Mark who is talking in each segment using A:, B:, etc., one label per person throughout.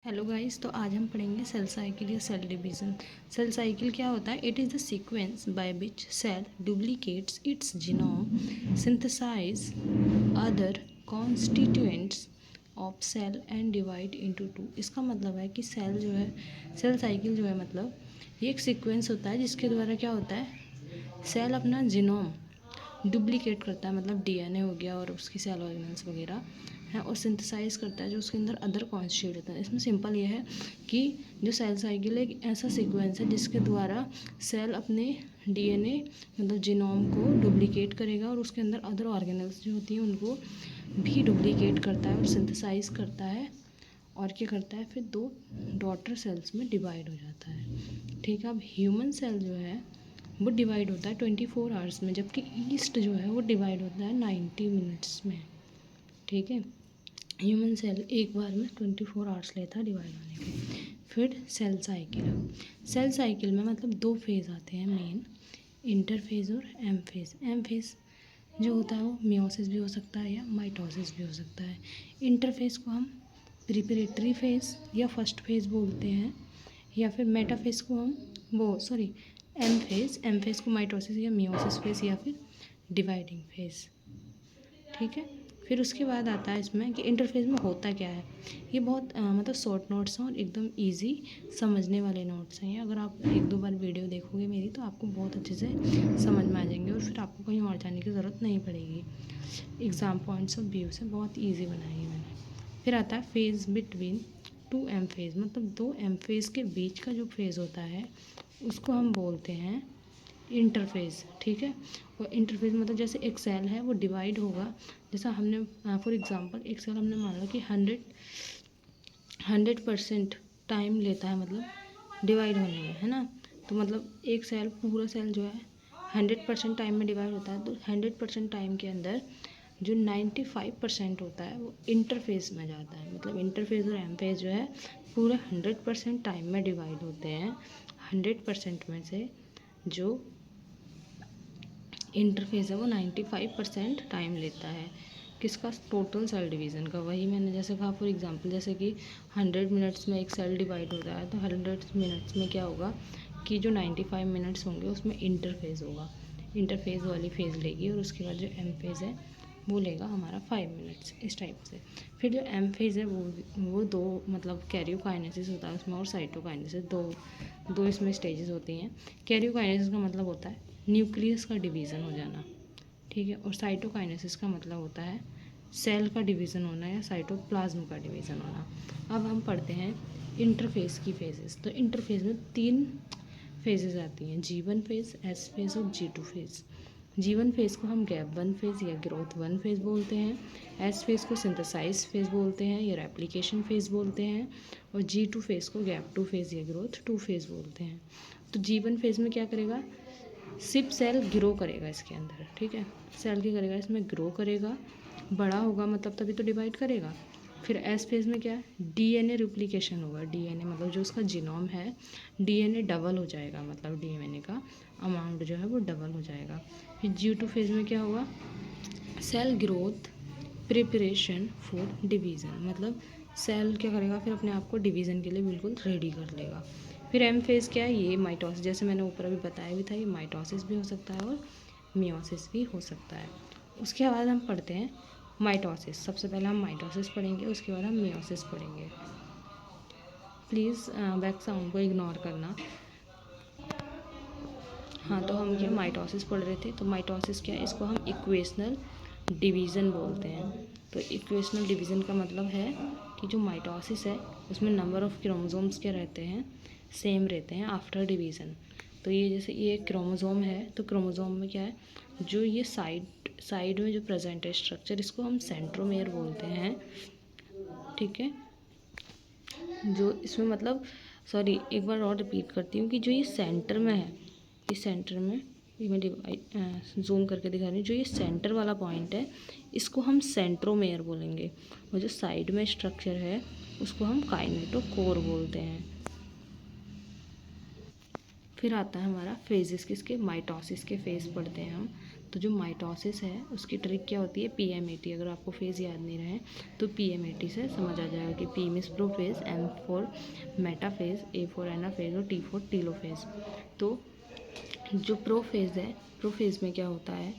A: Hello guys, तो आज हम पढ़ेंगे सेल साइकिल या सेल डिवीज़न। सेल साइकिल क्या होता है? It is the sequence by which cell duplicates its genome, synthesise other constituents of cell and divide into two. इसका मतलब है कि सेल जो है, सेल साइकिल जो है मतलब ये एक सीक्वेंस होता है जिसके द्वारा क्या होता है, सेल अपना जीनोम डुप्लीकेट करता है, मतलब डीएनए हो गया और उसकी सेल ऑर्गेनल्स वगैरह है, और सिंथेसाइज करता है जो उसके अंदर अदर कॉन्स्टिट्यूट होता है। इसमें सिंपल ये है कि जो सेल साइकिल एक ऐसा सीक्वेंस है जिसके द्वारा सेल अपने डीएनए मतलब जीनोम को डुप्लीकेट करेगा और उसके अंदर अदर ऑर्गेनल्स जो होती हैं उनको भी डुप्लीकेट करता है और सिंथेसाइज करता है, और क्या करता है फिर दो डॉटर सेल्स में डिवाइड हो जाता है। ठीक है, अब ह्यूमन सेल जो है वो डिवाइड होता है 24 आवर्स में, जबकि ईस्ट जो है वो डिवाइड होता है 90 मिनट्स में। ठीक है, ह्यूमन सेल एक बार में 24 आवर्स लेता है डिवाइड होने के। फिर सेल साइकिल, सेल साइकिल में मतलब दो फेज़ आते हैं मेन, इंटरफेज़ और एम फेज़। एम फेज़ जो होता है वो मियोसिस भी हो सकता है या माइटोसिस भी हो सकता है। इंटरफेज़ को हम प्रिपरेटरी फेज़ या फर्स्ट फेज़ बोलते हैं, या फिर मेटाफेज़ को हम एम फेज़ को माइटोसिस या मियोसिस फेज़ या फिर डिवाइडिंग फेज़। ठीक है, फिर उसके बाद आता है इसमें कि इंटरफेस में होता क्या है। ये बहुत मतलब शॉर्ट नोट्स हैं और एकदम इजी समझने वाले नोट्स हैं। ये अगर आप एक दो बार वीडियो देखोगे मेरी तो आपको बहुत अच्छे से समझ में आ जाएंगे और फिर आपको कहीं और जाने की ज़रूरत नहीं पड़ेगी। एग्ज़ाम पॉइंट्स ऑफ व्यू से बहुत ईजी बनाई है मैंने। फिर आता है phase between two M phase, मतलब दो एम फेज़ के बीच का जो फेज़ होता है उसको हम बोलते हैं इंटरफेज़। ठीक है, और इंटरफेज़ मतलब जैसे एक सेल है वो डिवाइड होगा, जैसा हमने फॉर एग्जांपल एक सेल हमने मान लो कि 100% टाइम लेता है मतलब डिवाइड होने में, है ना। तो मतलब एक सेल पूरा सेल जो है 100% टाइम में डिवाइड होता है, तो 100% टाइम के अंदर जो 95% होता है वो इंटरफेज़ में जाता है। मतलब इंटरफेज़ और एम फेज़ जो है पूरे 100% टाइम में डिवाइड होते हैं। 100% में से जो इंटरफेस है वो 95% टाइम लेता है। किसका? टोटल सेल डिवीज़न का। वही मैंने जैसे कहा फॉर एग्जांपल, जैसे कि 100 मिनट्स में एक सेल डिवाइड होता है, तो 100 मिनट्स में क्या होगा कि जो 95 मिनट्स होंगे उसमें इंटरफेज़ होगा, इंटरफेज़ वाली फेज़ लेगी, और उसके बाद जो एम फेज़ है वो लेगा हमारा 5 मिनट्स, इस टाइप से। फिर जो एम फेज़ है वो दो मतलब कैरियोकाइनेसिस होता है उसमें, और साइटोकाइनेसिस, दो इसमें स्टेजेस होती हैं। कैरियोकाइनेसिस का मतलब होता है न्यूक्लियस का डिवीज़न हो जाना। ठीक है, और साइटोकाइनेसिस का मतलब होता है सेल का डिवीज़न होना या साइटोप्लाज्म का डिवीज़न होना। अब हम पढ़ते हैं इंटरफेस की फेजेस। तो इंटरफेस में 3 फेजेस आती हैं, G1 फेज़, S फेज़ और G2 फेज़। G1 फेज़ को हम गैप 1 फेज़ या ग्रोथ 1 फेज़ बोलते हैं, S फेज़ को सिंथेसाइज फेज़ बोलते हैं या रेप्लिकेशन फेज़ बोलते हैं, और G2 फेज़ को गैप 2 फेज़ या ग्रोथ 2 फेज़ बोलते हैं। तो G1 फेज़ में क्या करेगा, सिर्फ सेल ग्रो करेगा इसके अंदर। ठीक है, सेल क्या करेगा, इसमें ग्रो करेगा, बड़ा होगा मतलब तभी तो डिवाइड करेगा। फिर एस फेज़ में क्या है, डीएनए रिप्लिकेशन होगा। डीएनए मतलब जो उसका जीनोम है, डीएनए डबल हो जाएगा, मतलब डीएनए का अमाउंट जो है वो डबल हो जाएगा। फिर G2 फेज़ में क्या होगा, cell growth preparation for division, मतलब सेल क्या करेगा फिर अपने आप को डिवीज़न के लिए बिल्कुल रेडी कर लेगा। फिर एम फेज़ क्या है, ये माइटोसिस, जैसे मैंने ऊपर अभी बताया भी था, ये माइटोसिस भी हो सकता है और मियोसिस भी हो सकता है। उसके बाद हम पढ़ते हैं माइटोसिस। सबसे पहले हम माइटोसिस पढ़ेंगे, उसके बाद हम मियोसिस पढ़ेंगे। प्लीज़ बैक साउंड को इग्नोर करना। हाँ, तो हम क्या माइटोसिस पढ़ रहे थे। तो माइटोसिस क्या है, इसको हम इक्वेशनल डिवीज़न बोलते हैं। तो इक्वेशनल डिवीज़न का मतलब है कि जो माइटोसिस है उसमें नंबर ऑफ़ क्रोमोसोम्स क्या रहते हैं, सेम रहते हैं आफ्टर डिवीज़न। तो ये जैसे ये क्रोमोसोम है, तो क्रोमोसोम में क्या है, जो ये साइड में जो प्रेजेंट है स्ट्रक्चर, इसको हम सेंट्रोमेयर बोलते हैं। ठीक है, जो इसमें मतलब एक बार और रिपीट करती हूँ कि जो ये सेंटर में है, इस सेंटर में ये मैं जूम करके दिखा रही हूँ, जो ये सेंटर वाला पॉइंट है इसको हम सेंट्रोमेयर बोलेंगे, और जो साइड में स्ट्रक्चर है उसको हम काइनेटोकोर बोलते हैं। फिर आता है हमारा फेजेस, किसके, माइटोसिस के फेज पढ़ते हैं हम। तो जो माइटोसिस है उसकी ट्रिक क्या होती है, PMAT। अगर आपको फेज़ याद नहीं रहे तो PMAT से समझ आ जाएगा कि P means prophase, M for metaphase, A for anaphase और T फॉर टीलोफेज। तो जो प्रोफेज है, प्रोफेज में क्या होता है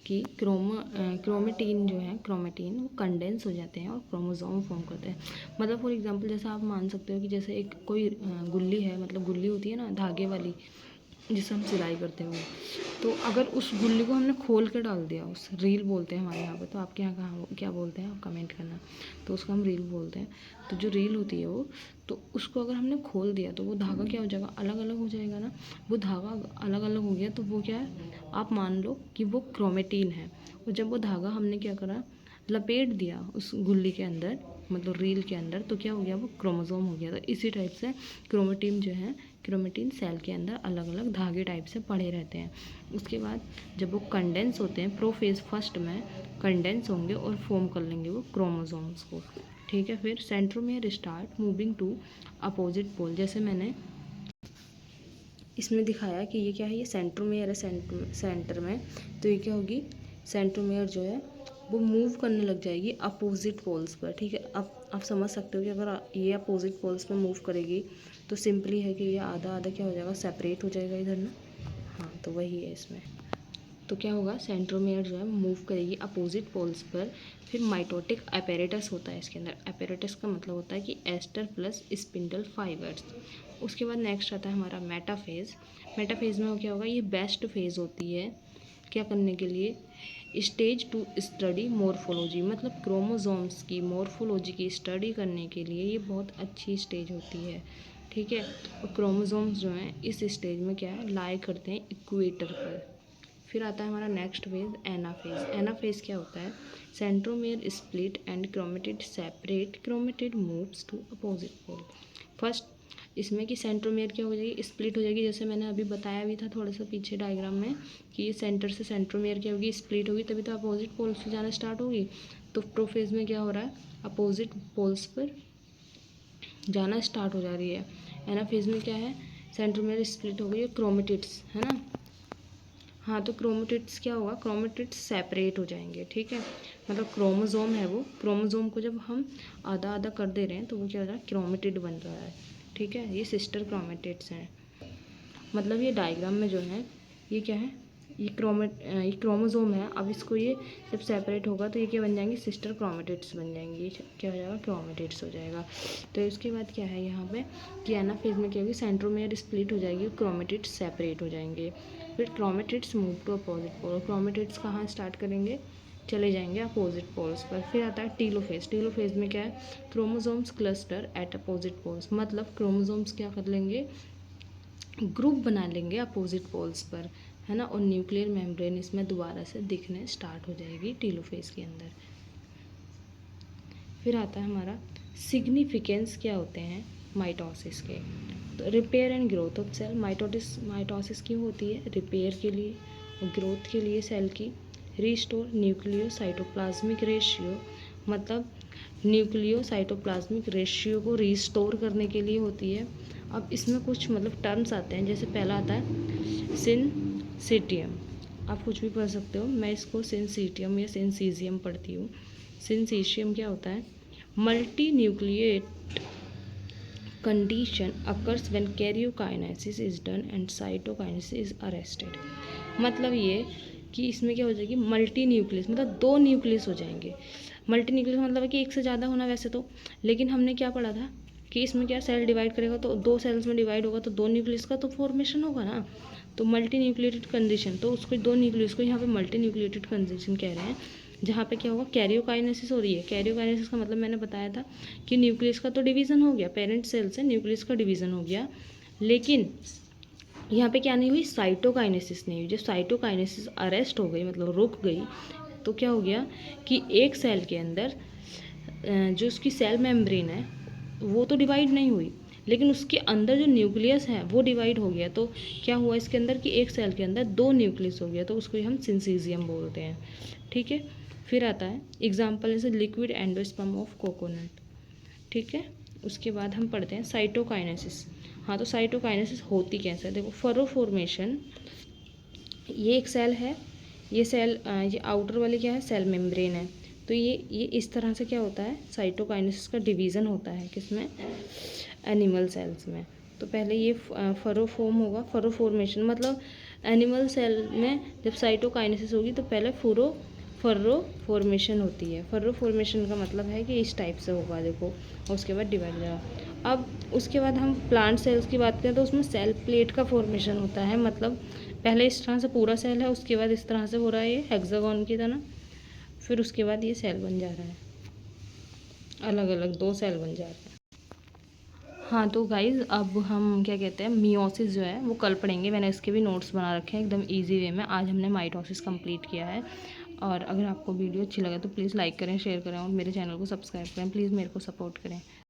A: कि क्रोमेटिन जो है, क्रोमेटिन वो कंडेंस हो जाते हैं और क्रोमोसोम फॉर्म करते हैं। मतलब फॉर एग्जांपल जैसा आप मान सकते हो कि जैसे एक कोई गुल्ली है, मतलब गुल्ली होती है ना धागे वाली, जिसे हम सिलाई करते हैं वो, तो अगर उस गुल्ली को हमने खोल के डाल दिया, उस रील बोलते हैं हमारे यहाँ पे, तो आपके यहाँ कहाँ क्या बोलते हैं आप कमेंट करना, तो उसको हम रील बोलते हैं। तो जो रील होती है वो, तो उसको अगर हमने खोल दिया तो वो धागा क्या हो जाएगा, अलग अलग हो जाएगा ना। वो धागा अलग अलग हो गया तो वो क्या है, आप मान लो कि वो क्रोमेटिन है। और जब वो धागा हमने क्या करा, लपेट दिया उस गुल्ली के अंदर, मतलब रील के अंदर, तो क्या हो गया, वो क्रोमोसोम हो गया। तो इसी टाइप से क्रोमेटिन जो है, क्रोमेटिन सेल के अंदर अलग अलग धागे टाइप से पड़े रहते हैं। उसके बाद जब वो कंडेंस होते हैं, प्रोफेज फर्स्ट में कंडेंस होंगे और फॉर्म कर लेंगे वो क्रोमोसोम्स को, ठीक है। फिर centromere start moving to opposite pole. जैसे मैंने इसमें दिखाया कि ये क्या है, ये सेंट्रोमियर है सेंटर में, तो ये क्या होगी, सेंट्रोमियर जो है वो मूव करने लग जाएगी अपोजिट पोल्स पर, ठीक है। अब आप समझ सकते हो कि अगर ये अपोजिट पोल्स पर मूव करेगी तो सिंपली है कि ये आधा आधा क्या हो जाएगा, सेपरेट हो जाएगा इधर ना। हाँ, तो वही है इसमें। तो क्या होगा, सेंट्रोमियर जो है मूव करेगी अपोजिट पोल्स पर। फिर माइटोटिक अपैरेटस होता है इसके अंदर। अपैरेटस का मतलब होता है कि एस्टर प्लस स्पिंडल फाइबर्स। उसके बाद नेक्स्ट आता है हमारा मेटाफेज। मेटाफेज में क्या होगा, ये बेस्ट फेज होती है क्या करने के लिए, स्टेज टू स्टडी मॉर्फोलॉजी, मतलब क्रोमोसोम्स की मॉर्फोलॉजी की स्टडी करने के लिए ये बहुत अच्छी स्टेज होती है, ठीक है। और क्रोमोसोम्स जो हैं इस स्टेज में क्या है, लाई करते हैं इक्वेटर पर। फिर आता है हमारा नेक्स्ट फेज एनाफेज। एनाफेज क्या होता है, centromere split and chromatid separate, chromatid moves to opposite pole. First इसमें कि सेंट्रोमियर क्या हो जाएगी, स्प्लिट हो जाएगी। जैसे मैंने अभी बताया भी था थोड़ा सा पीछे डायग्राम में कि ये सेंटर से सेंट्रोमियर क्या होगी, स्प्लिट होगी, तभी तो अपोजिट पोल्स पे जाना स्टार्ट होगी। तो प्रोफेज में क्या हो रहा है, अपोजिट पोल्स पर जाना स्टार्ट हो जा रही है। एनाफेज में क्या है, सेंट्रोमियर स्प्लिट हो गई, क्रोमेटिड्स है ना। हाँ, तो क्रोमेटिड्स क्या होगा, क्रोमेटिड्स सेपरेट हो जाएंगे, ठीक है। मतलब क्रोमोसोम है वो, क्रोमोसोम को जब हम आधा आधा कर दे रहे हैं तो वो क्या हो रहा है, क्रोमेटिड बन रहा है, ठीक है। ये सिस्टर क्रोमेटिड्स हैं। मतलब ये डायग्राम में जो है ये क्या है, ये क्रोमोसोम है। अब इसको ये जब सेपरेट होगा तो ये क्या बन जाएंगे, सिस्टर क्रोमेटिड्स बन जाएंगी। ये क्या हो जाएगा, क्रोमेटिड्स हो जाएगा। तो इसके बाद क्या है यहाँ पे कि एनाफेज में क्या होगी, सेंट्रोमियर स्प्लिट हो जाएगी, क्रोमेटिड्स सेपरेट हो जाएंगे। फिर chromatids move to opposite pole. Chromatids कहाँ स्टार्ट करेंगे, चले जाएंगे अपोजिट पोल्स पर। फिर आता है टीलोफेज। टीलोफेज में क्या है, chromosomes cluster at opposite poles, मतलब क्रोमोसोम्स क्या कर लेंगे, ग्रुप बना लेंगे अपोजिट पोल्स पर, है ना। और न्यूक्लियर मेम्ब्रेन इसमें दोबारा से दिखने स्टार्ट हो जाएगी टीलोफेज के अंदर। फिर आता है हमारा सिग्निफिकेंस क्या होते हैं माइटोसिस के। तो repair and growth of cell. Mitosis क्यों होती है, रिपेयर के लिए और ग्रोथ के लिए सेल की। रिस्टोर न्यूक्लियो साइटोप्लाज्मिक रेशियो, मतलब न्यूक्लियो साइटोप्लाज्मिक रेशियो को रिस्टोर करने के लिए होती है। अब इसमें कुछ मतलब टर्म्स आते हैं, जैसे पहला आता है सिंसीटियम, आप कुछ भी पढ़ सकते हो, मैं इसको सिंसीटियम या सिंसीजियम पढ़ती हूँ। सिंसीशियम क्या होता है, multi nucleate condition occurs when karyokinesis is done and cytokinesis is arrested। मतलब ये कि इसमें क्या हो जाएगी, मल्टी न्यूक्लियस, मतलब दो न्यूक्लियस हो जाएंगे। मल्टी न्यूक्लियस मतलब है कि एक से ज़्यादा होना वैसे तो, लेकिन हमने क्या पढ़ा था कि इसमें क्या सेल डिवाइड करेगा तो दो सेल्स में डिवाइड होगा तो दो न्यूक्लियस का तो फॉर्मेशन होगा ना। तो मल्टी न्यूक्लिएटेड कंडीशन, तो उसको दो न्यूक्लियस को यहाँ पे मल्टी न्यूक्लिएटेड कंडीशन कह रहे हैं, जहाँ पे क्या होगा, कैरियोकाइनेसिस हो रही है। कैरियोकाइनेसिस का मतलब मैंने बताया था कि न्यूक्लियस का तो डिवीज़न हो गया, पेरेंट सेल से न्यूक्लियस का डिवीज़न हो गया, लेकिन यहाँ पे क्या नहीं हुई, साइटोकाइनेसिस नहीं हुई। जब साइटोकाइनेसिस अरेस्ट हो गई, मतलब रुक गई, तो क्या हो गया कि एक सेल के अंदर जो उसकी सेल मेम्ब्रेन है वो तो डिवाइड नहीं हुई, लेकिन उसके अंदर जो न्यूक्लियस है वो डिवाइड हो गया। तो क्या हुआ इसके अंदर कि एक सेल के अंदर दो न्यूक्लियस हो गया, तो उसको हम सिंसीजियम बोलते हैं, ठीक है। फिर आता है एग्जाम्पल जैसे लिक्विड एंडोस्पर्म ऑफ कोकोनट, ठीक है। उसके बाद हम पढ़ते हैं साइटोकाइनेसिस। हाँ, तो साइटोकाइनेसिस होती कैसे है, देखो फरो फॉर्मेशन, ये एक सेल है, ये सेल ये आउटर वाली क्या है, सेल मेम्ब्रेन है। तो ये इस तरह से क्या होता है, साइटोकाइनेसिस का डिवीज़न होता है किसमें, एनिमल सेल्स में। तो पहले ये फरोफोम होगा, फरोफॉर्मेशन मतलब एनिमल सेल में जब साइटोकाइनेसिस होगी तो पहले फर्रो फॉर्मेशन होती है। फर्रो फॉर्मेशन का मतलब है कि इस टाइप से होगा देखो, और उसके बाद डिवाइड हो जाएगा। अब उसके बाद हम प्लांट सेल्स की बात करें तो उसमें सेल प्लेट का फॉर्मेशन होता है। मतलब पहले इस तरह से पूरा सेल है, उसके बाद इस तरह से हो रहा है ये हेक्सागोन की तरह, फिर उसके बाद ये सेल बन जा रहा है, अलग अलग 2 सेल बन जा रहे हैं। हाँ तो गाइज़ अब हम क्या कहते हैं, मियोसिस जो है वो कल पढ़ेंगे। मैंने इसके भी नोट्स बना रखे हैं एकदम इजी वे में। आज हमने माइटोसिस कंप्लीट किया है। और अगर आपको वीडियो अच्छी लगे तो प्लीज़ लाइक करें, शेयर करें और मेरे चैनल को सब्सक्राइब करें। प्लीज़ मेरे को सपोर्ट करें।